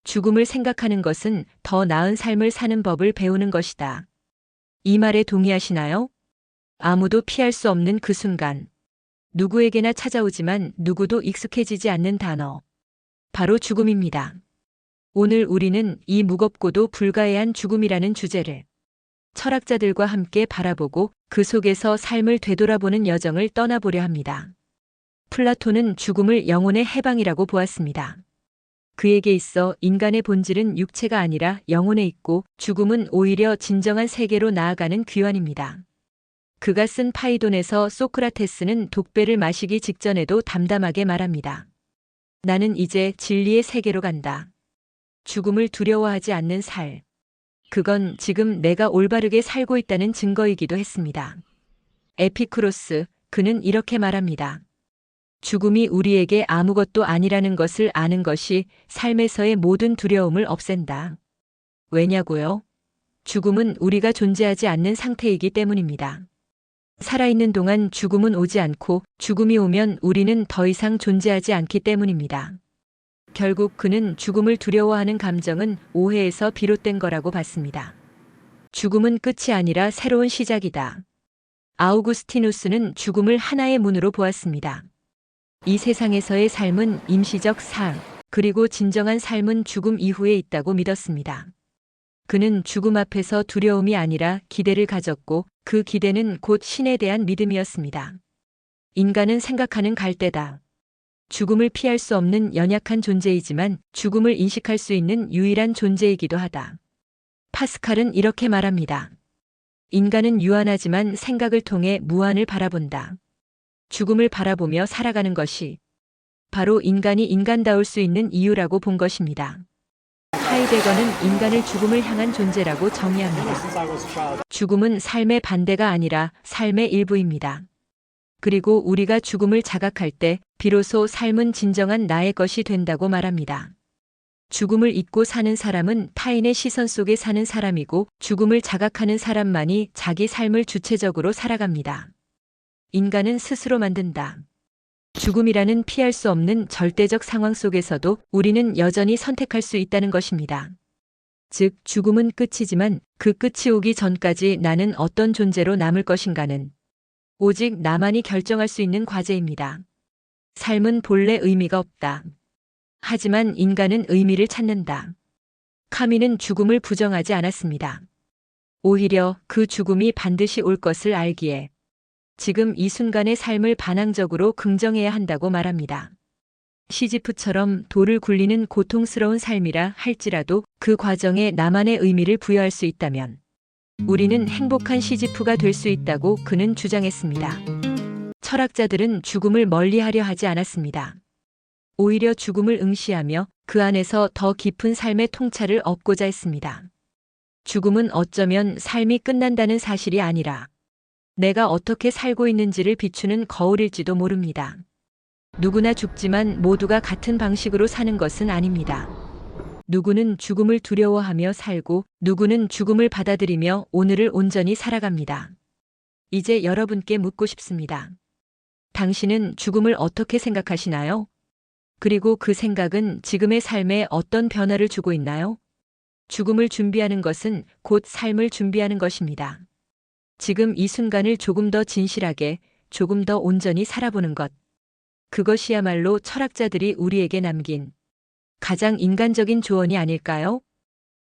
죽음을 생각하는 것은 더 나은 삶을 사는 법을 배우는 것이다. 이 말에 동의하시나요? 아무도 피할 수 없는 그 순간. 누구에게나 찾아오지만 누구도 익숙해지지 않는 단어. 바로 죽음입니다. 오늘 우리는 이 무겁고도 불가해한 죽음이라는 주제를 철학자들과 함께 바라보고 그 속에서 삶을 되돌아보는 여정을 떠나보려 합니다. 플라톤은 죽음을 영혼의 해방이라고 보았습니다. 그에게 있어 인간의 본질은 육체가 아니라 영혼에 있고 죽음은 오히려 진정한 세계로 나아가는 귀환입니다. 그가 쓴 파이돈에서 소크라테스는 독배를 마시기 직전에도 담담하게 말합니다. 나는 이제 진리의 세계로 간다. 죽음을 두려워하지 않는 살. 그건 지금 내가 올바르게 살고 있다는 증거이기도 했습니다. 에피쿠로스, 그는 이렇게 말합니다. 죽음이 우리에게 아무것도 아니라는 것을 아는 것이 삶에서의 모든 두려움을 없앤다. 왜냐고요? 죽음은 우리가 존재하지 않는 상태이기 때문입니다. 살아있는 동안 죽음은 오지 않고 죽음이 오면 우리는 더 이상 존재하지 않기 때문입니다. 결국 그는 죽음을 두려워하는 감정은 오해에서 비롯된 거라고 봤습니다. 죽음은 끝이 아니라 새로운 시작이다. 아우구스티누스는 죽음을 하나의 문으로 보았습니다. 이 세상에서의 삶은 임시적 삶, 그리고 진정한 삶은 죽음 이후에 있다고 믿었습니다. 그는 죽음 앞에서 두려움이 아니라 기대를 가졌고 그 기대는 곧 신에 대한 믿음이었습니다. 인간은 생각하는 갈대다. 죽음을 피할 수 없는 연약한 존재이지만 죽음을 인식할 수 있는 유일한 존재이기도 하다. 파스칼은 이렇게 말합니다. 인간은 유한하지만 생각을 통해 무한을 바라본다. 죽음을 바라보며 살아가는 것이 바로 인간이 인간다울 수 있는 이유라고 본 것입니다. 하이데거는 인간을 죽음을 향한 존재라고 정의합니다. 죽음은 삶의 반대가 아니라 삶의 일부입니다. 그리고 우리가 죽음을 자각할 때 비로소 삶은 진정한 나의 것이 된다고 말합니다. 죽음을 잊고 사는 사람은 타인의 시선 속에 사는 사람이고 죽음을 자각하는 사람만이 자기 삶을 주체적으로 살아갑니다. 인간은 스스로 만든다. 죽음이라는 피할 수 없는 절대적 상황 속에서도 우리는 여전히 선택할 수 있다는 것입니다. 즉, 죽음은 끝이지만 그 끝이 오기 전까지 나는 어떤 존재로 남을 것인가는 오직 나만이 결정할 수 있는 과제입니다. 삶은 본래 의미가 없다. 하지만 인간은 의미를 찾는다. 카미는 죽음을 부정하지 않았습니다. 오히려 그 죽음이 반드시 올 것을 알기에 지금 이 순간의 삶을 반항적으로 긍정해야 한다고 말합니다. 시지프처럼 돌을 굴리는 고통스러운 삶이라 할지라도 그 과정에 나만의 의미를 부여할 수 있다면 우리는 행복한 시지프가 될 수 있다고 그는 주장했습니다. 철학자들은 죽음을 멀리하려 하지 않았습니다. 오히려 죽음을 응시하며 그 안에서 더 깊은 삶의 통찰을 얻고자 했습니다. 죽음은 어쩌면 삶이 끝난다는 사실이 아니라 내가 어떻게 살고 있는지를 비추는 거울일지도 모릅니다. 누구나 죽지만 모두가 같은 방식으로 사는 것은 아닙니다. 누구는 죽음을 두려워하며 살고 누구는 죽음을 받아들이며 오늘을 온전히 살아갑니다. 이제 여러분께 묻고 싶습니다. 당신은 죽음을 어떻게 생각하시나요? 그리고 그 생각은 지금의 삶에 어떤 변화를 주고 있나요? 죽음을 준비하는 것은 곧 삶을 준비하는 것입니다. 지금 이 순간을 조금 더 진실하게, 조금 더 온전히 살아보는 것. 그것이야말로 철학자들이 우리에게 남긴 가장 인간적인 조언이 아닐까요?